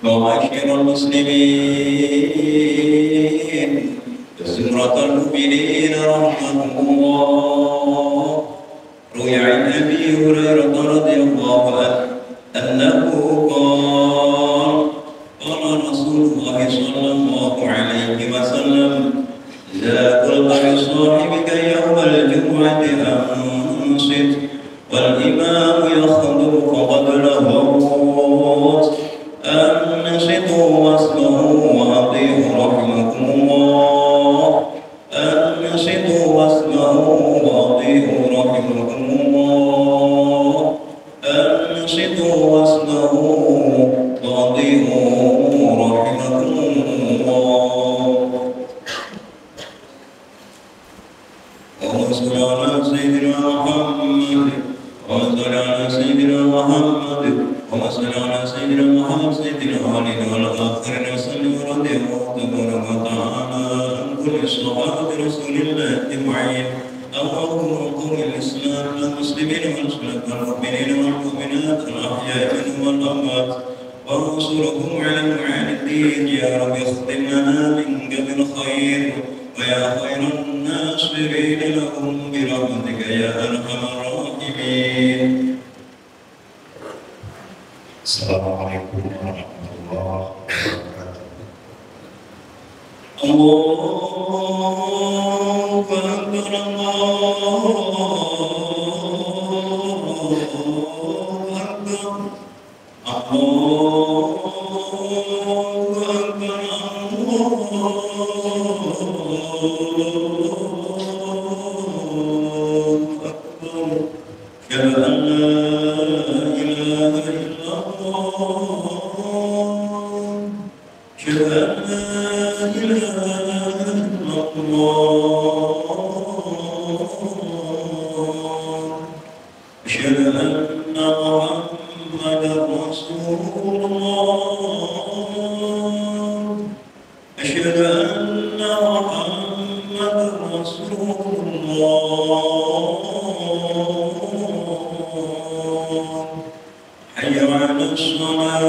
معاشر المسلمين وزمرة المؤمنين رحمكم الله. روي عن أبي هريرة رضي الله عنه أنه قال قال رسول الله صلى الله عليه وسلم: إذا قلت لصاحبك يوم الجمعة أنصت والإمام يخطب فقد لغوت أنصتوا واسمعوا وأطيعوا رحمكم الله. أنصتوا واسمعوا وأطيعوا رحمكم الله. أنصتوا واسمعوا وأطيعوا رحمكم الله. اللهم صل على سيدنا محمد وصل على سيدنا محمد وصل على سيدنا محمد سيدنا الأولين والآخرين وسلم ورضي الله تبارك وتعالى عن كل صحابة رسول الله أجمعين. اللهم انصر الإسلام والمسلمين والمؤمنين والمؤمنات الأحياء منهم والأموات وانصرهم على المعاندين يا رب. اختم لنا منك بالخير ويا خير الناصرين لهم برحمتك يا أرحم الراحمين. Assalamualaikum warahmatullahi wabarakatuh. Allahu Akbar, Allahu Akbar, Allahu Akbar. Ya Allah, ilaha illallah. Ya Allah, ilaha illallah. Asyhadu anna Muhammadar Rasulullah. Asyhadu anna Muhammadar Rasulullah. حي على الصلاة.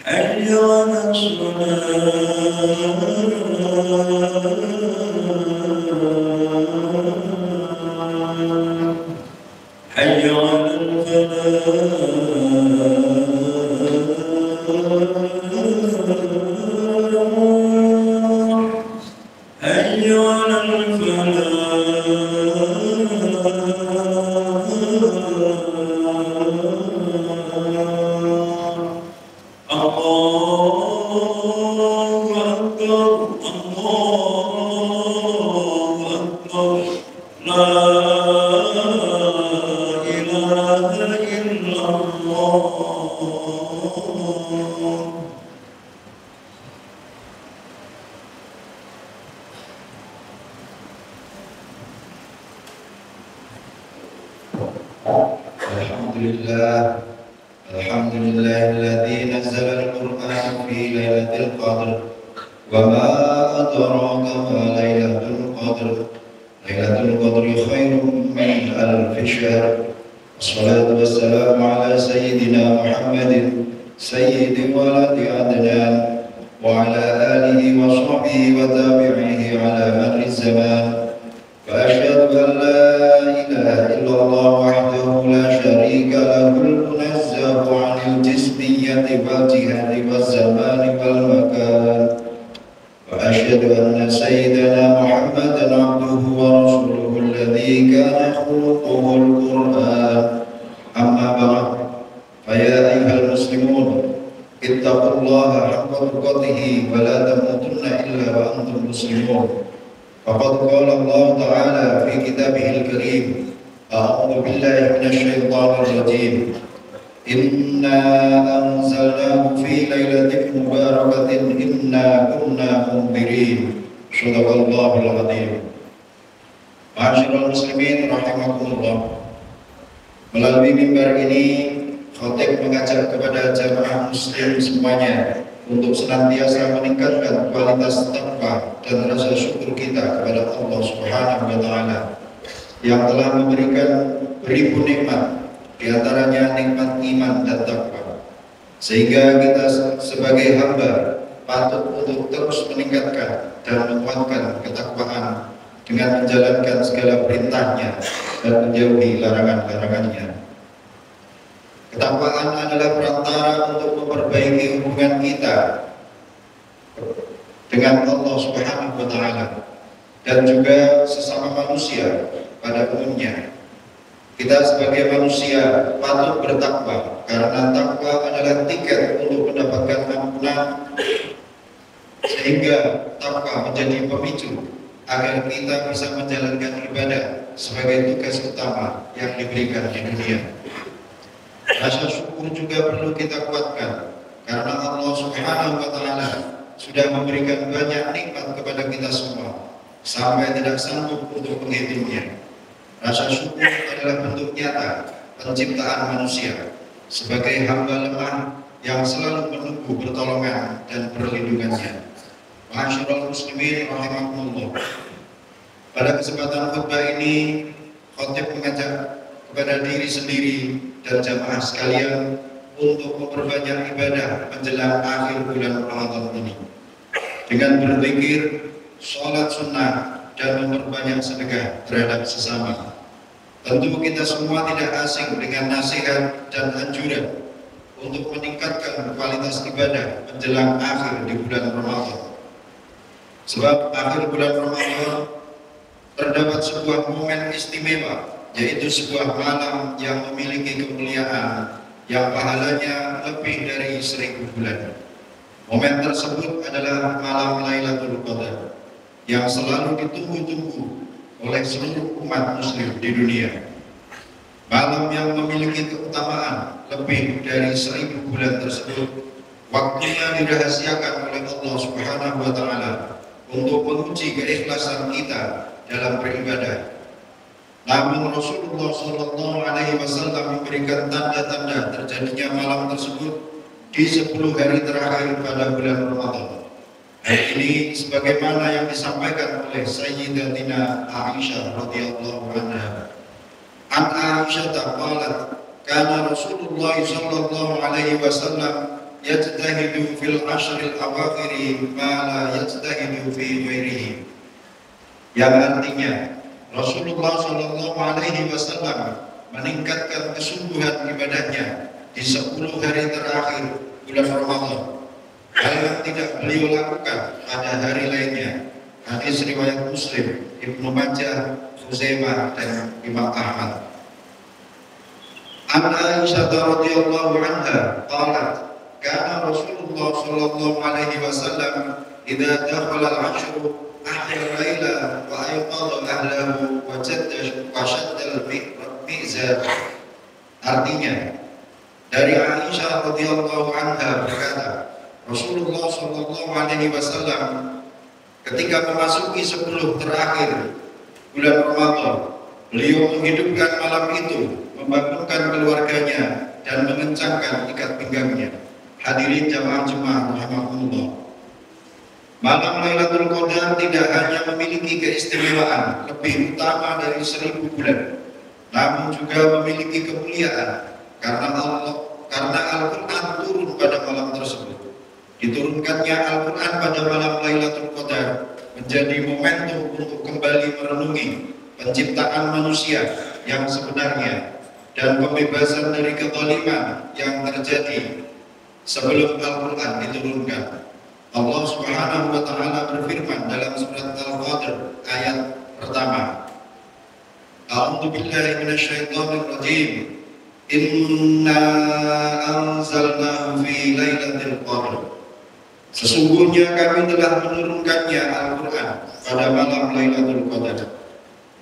حي على الصلاة. حي على الفلاح. حي على الفلاح. الله أكبر، الله أكبر، لا إله إلا الله. Alhamdulillah alladzi nazzala al-Qur'an fi lailatul qadr wa ma adraka ma lailatul qadr. Lailatul qadri khairun min alf shahr. Wassalatu wassalamu ala sayyidina Muhammadin sayyidi waladi Adnan wa ala alihi wa sahbihi wa tabi'ihi ala madri zaman. وأشهد أن لا إله إلا الله وحده لا شريك له المنزه عن الجسمية والجهة والزمان والمكان. وأشهد أن سيدنا محمدا عبده ورسوله الذي كان خلقه القرآن. أما بعد، فيا أيها المسلمون اتقوا الله حق تقاته ولا تموتن إلا وأنتم مسلمون. فقد قال الله تعالى في كتابه الكريم: أعوذ بالله من الشيطان الرجيم. إنا أنزلناه في ليلة مباركة إنا كنا منذرين. صدق الله العظيم. Ma'asyiral muslimin rahimakumullah. Melalui mimbar ini, khatib mengajak kepada jamaah muslim semuanya untuk senantiasa meningkatkan kualitas takwa dan rasa syukur kita kepada Allah Subhanahu wa Ta'ala yang telah memberikan beribu nikmat, di antaranya nikmat iman dan takwa. Sehingga kita sebagai hamba patut untuk terus meningkatkan dan menguatkan ketakwaan dengan menjalankan segala perintahnya dan menjauhi larangan-larangannya. Ketakwaan adalah perantara untuk memperbaiki hubungan kita dengan Allah Subhanahu wa Ta'ala dan juga sesama manusia pada umumnya. Kita sebagai manusia patut bertakwa karena takwa adalah tiket untuk mendapatkan ampunan, sehingga takwa menjadi pemicu agar kita bisa menjalankan ibadah sebagai tugas utama yang diberikan di dunia. Rasa syukur juga perlu kita kuatkan karena Allah Subhanahu wa Ta'ala sudah memberikan banyak nikmat kepada kita semua sampai tidak sanggup untuk menghitungnya. Rasa syukur adalah bentuk nyata penciptaan manusia sebagai hamba lemah yang selalu menunggu pertolongan dan perlindungannya. Ma'asyiral muslimin rahimakumullah. Pada kesempatan khutbah ini, khatib mengajak kepada diri sendiri dan jamaah sekalian untuk memperbanyak ibadah menjelang akhir bulan Ramadan ini dengan berzikir, sholat sunnah, dan memperbanyak sedekah terhadap sesama. Tentu kita semua tidak asing dengan nasihat dan anjuran untuk meningkatkan kualitas ibadah menjelang akhir di bulan Ramadan. Sebab akhir bulan Ramadan terdapat sebuah momen istimewa, yaitu sebuah malam yang memiliki kemuliaan yang pahalanya lebih dari 1000 bulan. Momen tersebut adalah malam Lailatul Qadar yang selalu ditunggu-tunggu oleh seluruh umat muslim di dunia. Malam yang memiliki keutamaan lebih dari 1000 bulan tersebut, waktunya dirahasiakan oleh Allah Subhanahu wa Ta'ala untuk menguji keikhlasan kita dalam beribadah. Namun Rasulullah Shallallahu Alaihi Wasallam memberikan tanda-tanda terjadinya malam tersebut di 10 hari terakhir pada bulan Ramadan. Hal ini sebagaimana yang disampaikan oleh Sayyidatina Aisyah radhiyallahu anha. An Aisyah qalat, kana Rasulullah sallallahu alaihi wasallam yajtahidu fil ashril awakhir ma la yajtahidu fi ghairihi. Yang artinya Rasulullah sallallahu alaihi wasallam meningkatkan kesungguhan ibadahnya di 10 hari terakhir bulan Ramadan, hal yang tidak beliau lakukan pada hari lainnya. Hadis riwayat Muslim, Ibnu Majah, Khuzaimah, dan Imam Ahmad. An Aisyah radhiyallahu anha qalat, kana Rasulullah sallallahu alaihi wasallam idza dakhala al-'ashru akhir laila wa ayqadha ahlahu wa shadda al-mizan. Artinya, dari Aisyah radhiyallahu anha berkata, Rasulullah sallallahu alaihi wasallam ketika memasuki 10 terakhir bulan Ramadan, beliau menghidupkan malam itu, membangunkan keluarganya dan mengencangkan ikat pinggangnya. Hadirin jamaah Jumat rahimakumullah. Malam Lailatul Qadar tidak hanya memiliki keistimewaan lebih utama dari 1000 bulan, namun juga memiliki kemuliaan karena Al-Quran turun pada malam tersebut. Diturunkannya Al-Quran pada malam Lailatul Qadar menjadi momentum untuk kembali merenungi penciptaan manusia yang sebenarnya dan pembebasan dari kezaliman yang terjadi sebelum Al-Quran diturunkan. Allah Subhanahu wa Ta'ala berfirman dalam surat Al-Qadr ayat pertama, A'udzu billahi minasyaitonir rajim. Inna anzalnahu fi lailatul qadr. Sesungguhnya kami telah menurunkannya Al-Quran pada malam Lailatul Qadar.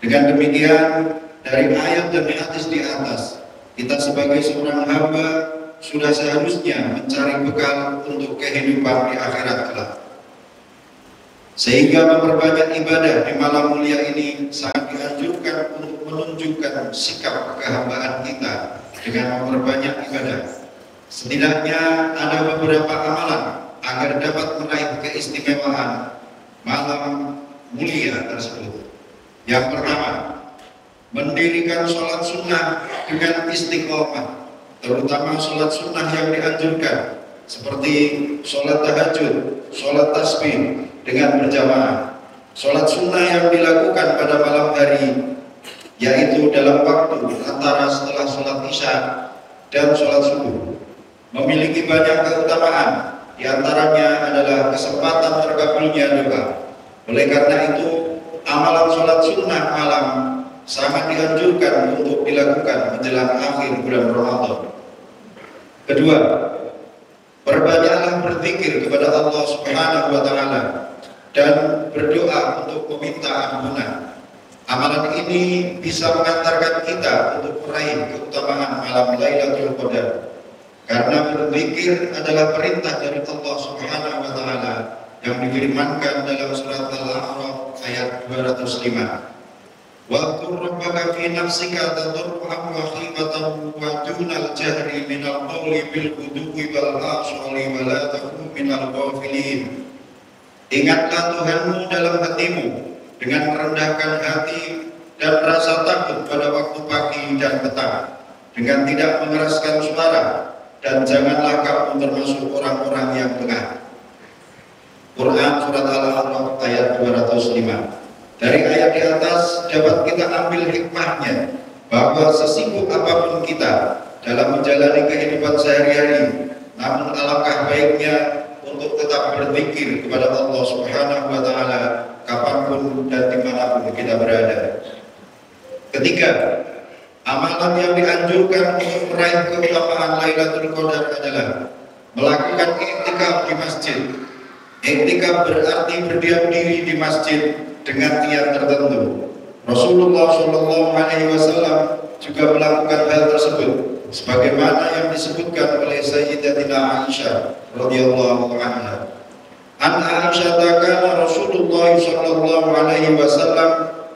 Dengan demikian, dari ayat dan hadis di atas, kita sebagai seorang hamba sudah seharusnya mencari bekal untuk kehidupan di akhirat kelak. Sehingga memperbanyak ibadah di malam mulia ini sangat dianjurkan untuk menunjukkan sikap kehambaan kita dengan memperbanyak ibadah. Setidaknya ada beberapa amalan agar dapat meraih keistimewaan malam mulia tersebut. Yang pertama, mendirikan sholat sunnah dengan istiqomah, terutama sholat sunnah yang dianjurkan seperti sholat tahajud, sholat tasbih dengan berjamaah, sholat sunnah yang dilakukan pada malam hari, yaitu dalam waktu antara setelah sholat isya dan sholat subuh, memiliki banyak keutamaan. Di antaranya adalah kesempatan terkabulnya doa. Oleh karena itu, amalan sholat sunnah malam sangat dianjurkan untuk dilakukan menjelang akhir bulan Ramadan. Kedua, perbanyaklah berzikir kepada Allah Subhanahu wa Ta'ala dan berdoa untuk meminta ampunan. Amalan ini bisa mengantarkan kita untuk meraih keutamaan malam Lailatul Qadar. Karena berzikir adalah perintah dari Allah Subhanahu wa Ta'ala yang difirmankan dalam surat Al-A'raf ayat 205. Wa'dzkur rabbaka fi nafsika tadarruan wa khifatan wa dunal jahri minal qawli bil ghuduwwi wal asali wa la takun minal ghafilin. Ingatlah Tuhanmu dalam hatimu dengan merendahkan hati dan rasa takut pada waktu pagi dan petang, dengan tidak mengeraskan suara, dan janganlah kamu termasuk orang-orang yang lengah. Quran surat Al-A'raf ayat 205. Dari ayat di atas dapat kita ambil hikmahnya bahwa sesibuk apapun kita dalam menjalani kehidupan sehari-hari, namun alangkah baiknya untuk tetap berzikir kepada Allah Subhanahu wa Ta'ala kapanpun dan dimanapun kita berada. Ketiga, amalan yang dianjurkan untuk meraih keutamaan Lailatul Qadar adalah melakukan iktikaf di masjid. Iktikaf berarti berdiam diri di masjid dengan niat tertentu. Rasulullah SAW juga melakukan hal tersebut, sebagaimana yang disebutkan oleh Sayyidatina Aisyah radhiyallahu anha. An Aisyah kana Rasulullah SAW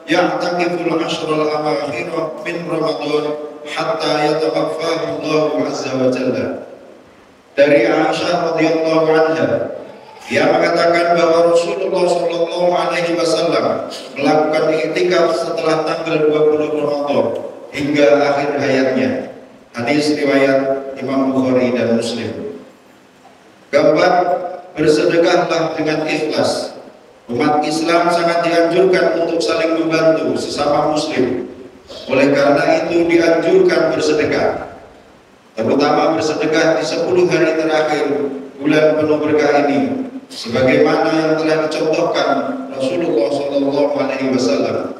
ya'takiful ashrul awakhir min Ramadan hatta yatawaffahu Allah azza wa jalla. Dari Aisyah radhiyallahu anha, dia mengatakan bahwa Rasulullah SAW melakukan iktikaf setelah tanggal 20 Ramadan hingga akhir hayatnya. Hadis riwayat Imam Bukhari dan Muslim. Keempat, bersedekahlah dengan ikhlas. Umat Islam sangat dianjurkan untuk saling membantu sesama muslim. Oleh karena itu dianjurkan bersedekah, terutama bersedekah di 10 hari terakhir bulan penuh berkah ini, sebagaimana yang telah dicontohkan Rasulullah SAW.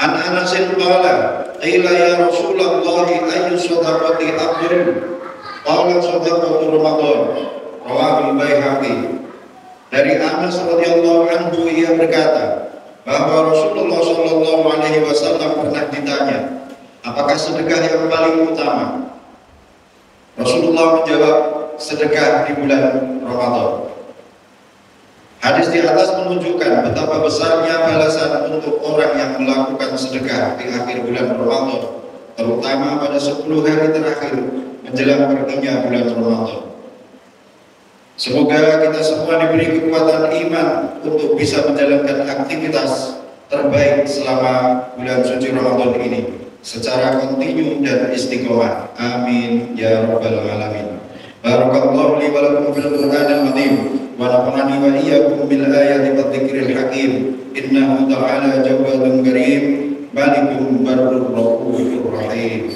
An Anasin qala qila ya Rasulullah ayyu shadaqati afdal? Qala shadaqatu Ramadan. Rawahu Baihaqi. Dari Anas radhiyallahu anhu, ia berkata bahwa Rasulullah SAW pernah ditanya, apakah sedekah yang paling utama? Rasulullah menjawab, sedekah di bulan Ramadan. Hadis di atas menunjukkan betapa besarnya balasan untuk orang yang melakukan sedekah di akhir bulan Ramadan, terutama pada 10 hari terakhir menjelang perginya bulan Ramadan. Semoga kita semua diberi kekuatan iman untuk bisa menjalankan aktivitas terbaik selama bulan suci Ramadan ini secara kontinu dan istiqomah. Amin ya rabbal alamin. Barakallahu li wa lakum fil Qur'anil azim wa nafa'ani wa iyyakum bil ayati wad dzikril hakim. Innahu ta'ala jawadun karim, malikun barrur rahufur rahim.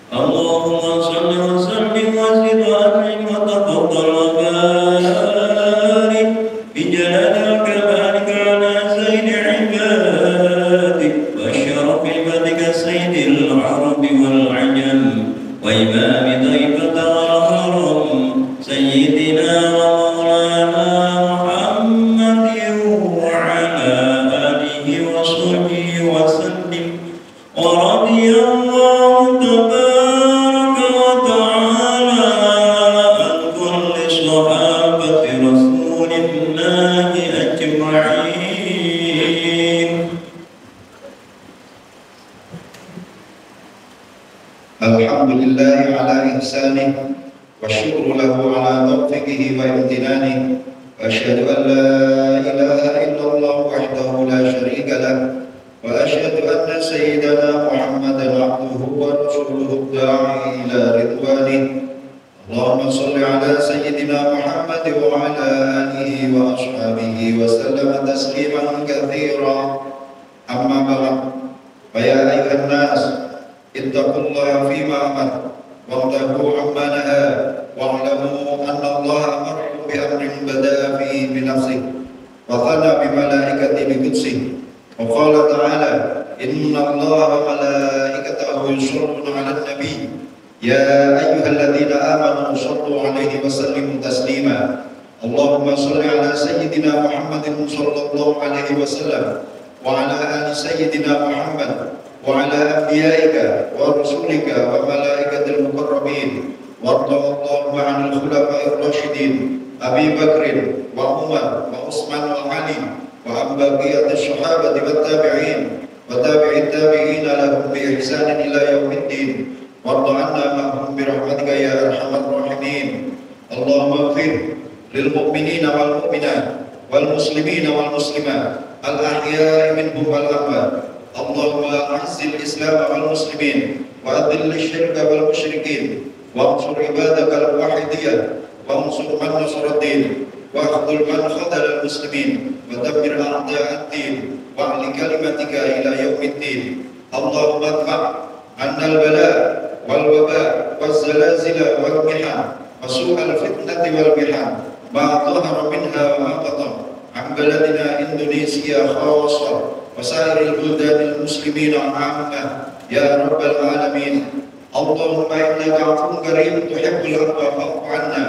Allahumma salli wa sallim wa zid wa akrim wa tafaddal wa barik bi jalalika barika ala sayyidi ibadik wa syarafi ibadika sayyidil arabi wal ajam wa imami taifata wal haram sayyidina wa maulana Muhammadin wa ala alihi wa sahbihi wa sallim wa radiyallahu tabaraka Alhamdulillah ala ihsanih wa syukru lahu ala taufiqihi wa imtinanih wa asyhadu an la ilaha illallah wahdahu la syarika lah wa asyhadu وأصحابه وسلم تسليما كثيرا. أما بعد، فيا أيها الناس اتقوا الله فيما أمر وانتهوا عما نهى، واعلموا أن الله أمركم بأمر بدأ فيه بنفسه وثنى بملائكته بقدسه، وقال تعالى: إن الله وملائكته يصلون على النبي يا أيها الذين آمنوا صلوا عليه وسلموا تسليما. اللهم صل على سيدنا محمد صلى الله عليه وسلم وعلى آل سيدنا محمد وعلى أنبيائك ورسولك وملائكة المقربين، وارض اللهم عن الخلفاء الراشدين أبي بكر وعمر وعثمان وعلي، وعن بقية الصحابة والتابعين وتابع التابعين لهم بإحسان إلى يوم الدين، وارض عنا معهم برحمتك يا أرحم الراحمين. اللهم اغفر للمؤمنين والمؤمنات والمسلمين والمسلمات الأحياء منهم والأموات. اللهم أعز الإسلام والمسلمين وأذل الشرك والمشركين، وانصر عبادك الموحدين، وانصر من نصر الدين، واخذل من خذل المسلمين، ودمر أعداء الدين، واعل كلمتك إلى يوم الدين. اللهم ادفع عنا البلاء والوباء والزلازل والمحن وسوء الفتنة والمحن ما ظهر منها وما بطن عن بلدنا إندونيسيا خاصة وسائر البلدان المسلمين عامة يا رب العالمين. اللهم إنك عفو كريم تحب العفو فاعف عنا.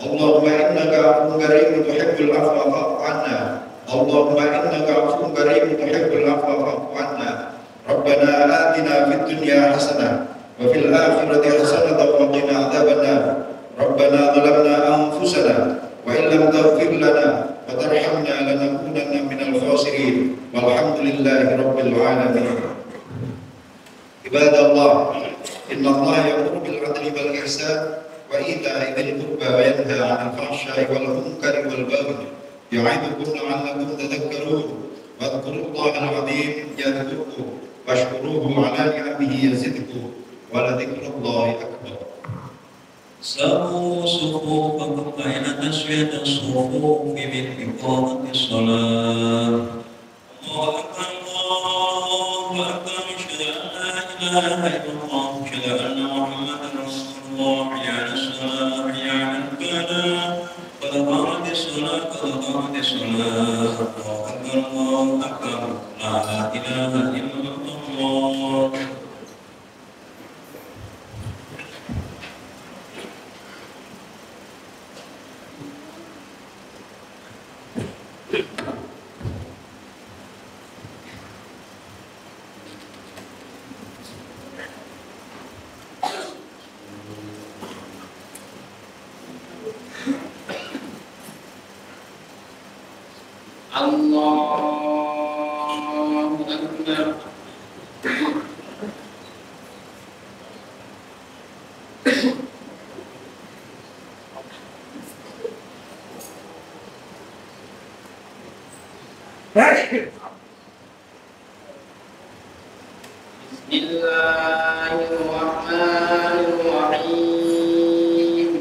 اللهم إنك عفو كريم تحب العفو فاعف عنا. اللهم إنك عفو كريم تحب العفو فاعف عنا. ربنا آتنا في الدنيا حسنة وفي الآخرة حسنة وقنا عذاب النار. ربنا ظلمنا أنفسنا وإن لم تغفر لنا وترحمنا لنكونن من الخاسرين، والحمد لله رب العالمين. عباد الله، إن الله يأمر بالعدل والإحسان وإيتاء ذي القربى وينهى عن الفحشاء والمنكر والبغي يعظكم لعلكم تذكرون. واذكروا الله العظيم يذكركم واشكروه على نعمه يزدكم ولذكر الله أكبر. سووا صفوفكم بين تسوية الصفوف من إقامة الصلاة. الله أكبر الله أكبر، أشهد أن لا إله إلا الله، أشهد أن محمدا رسول الله، حي على الصلاة حي على الفلاح، قد قامت الصلاة قد قامت الصلاة. الله أكبر الله أكبر، لا إله إلا الله. Allahu Akbar. Bismillahirrahmanirrahim.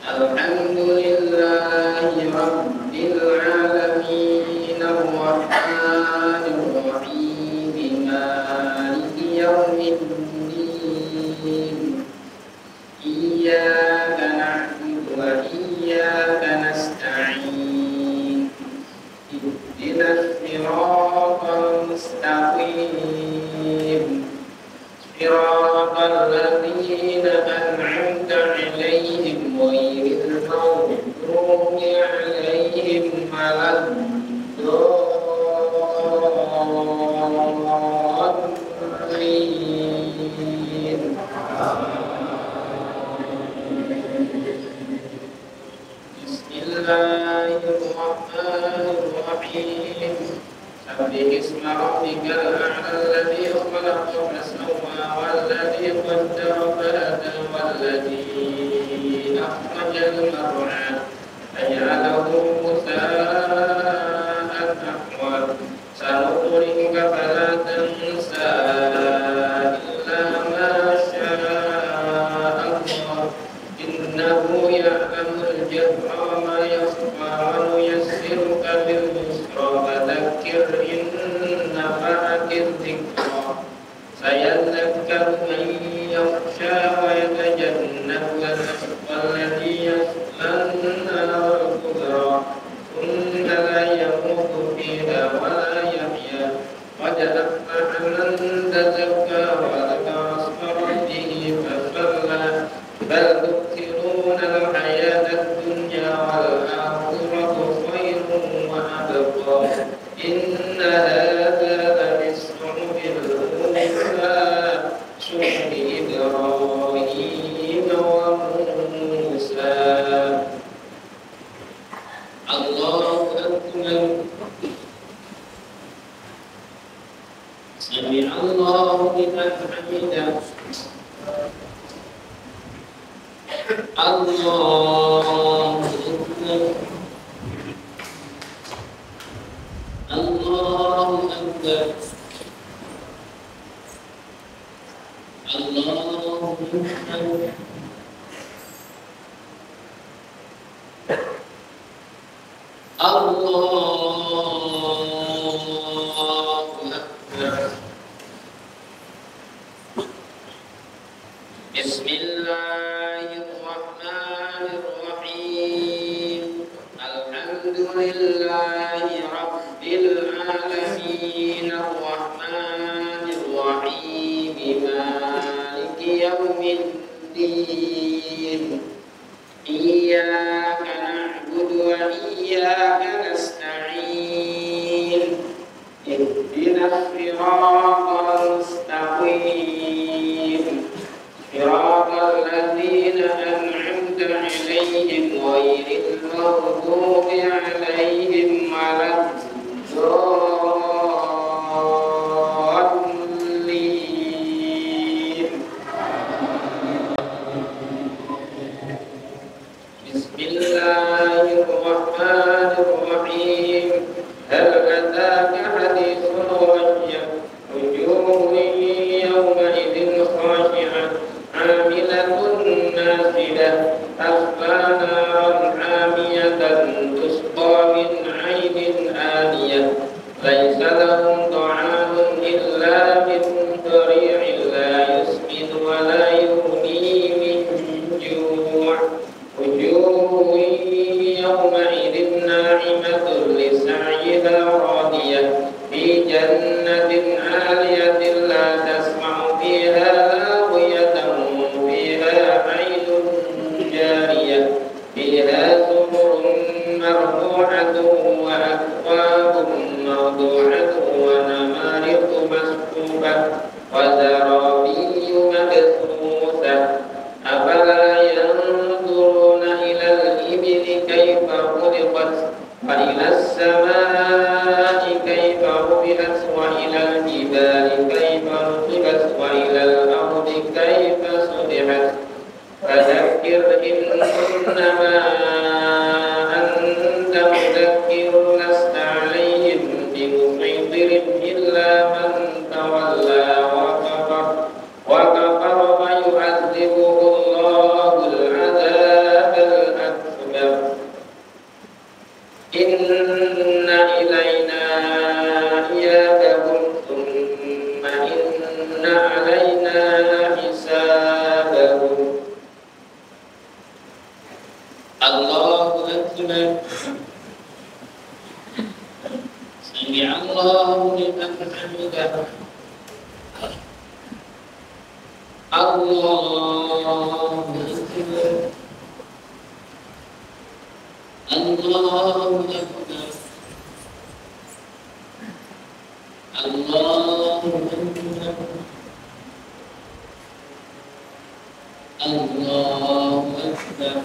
Alhamdulillahi rabbil alamin, arrahmanir rahim, maliki yaumiddin. Iyyaka na'budu wa iyyaka nasta'in. Ihdinas siratal mustaqim. Siratal ladzina an'amta 'alaihim ghairil maghdubi 'alaihim waladdallin. Bismillahirrahmanirrahim. Sabbih isma rabbikal a'la alladzi khalaqa fasawwa walladzi qaddara fahada walladzi akhrajal mar'a faj'alahu ghusaa'an ahwa. Sanuqri'uka fala tansa illa ma syaa Allah, innahu ya'lamul jahra wa ma yakhfa wa nuyassiruka سمع الله لمن حمده الله أكبر الله أكبر الله أكبر بسم الله الرحمن الرحيم الحمد لله رب العالمين الرحمن الرحيم مالك يوم الدين إياك نعبد وإياك نستعين اهدنا الصراط المستقيم صراط الذين أنعمت عليهم غير المغضوب عليهم ولا الضالين بسم الله الرحمن الرحيم هل أتاك حديث الغاشية وجوه يومئذ خاشعة عاملة ناصبة تصلى نارا حامية تسقى من عين آنية ليس لهم طعام إلا من ضريع لا يسمن ولا يغني من جوع وجوه يومئذ ناعمة لسعيها راضية في جنة عالية لا تسمع فيها لاغية فيها عين جارية فيها سرر مرفوعة وأكواب موضوعة ونمارق مصفوفة وزرابي مبثوثة أفلا ينظرون إلى الإبل كيف خلقت وإلى السماء كيف رفعت وإلى الجبال كيف نصبت وإلى الأرض كيف سطحت فذكر إنما أنت مذكر لست عليهم بمسيطر إلا من تولى وكفر فيعذبه الله العذاب الأكبر إن إلينا إيابهم ثم إن علينا حسابهم الله أكبر سمع الله لمن حمده الله أكبر الله أكبر الله أكبر الله أكبر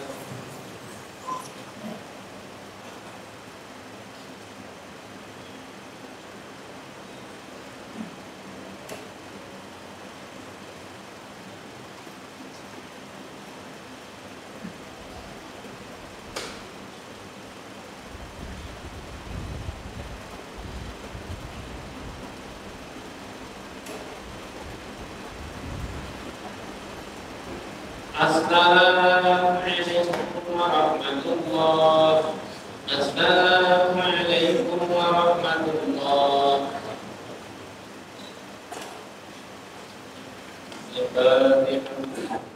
Assalamualaikum warahmatullahi wabarakatuh. Assalamualaikum warahmatullahi wabarakatuh.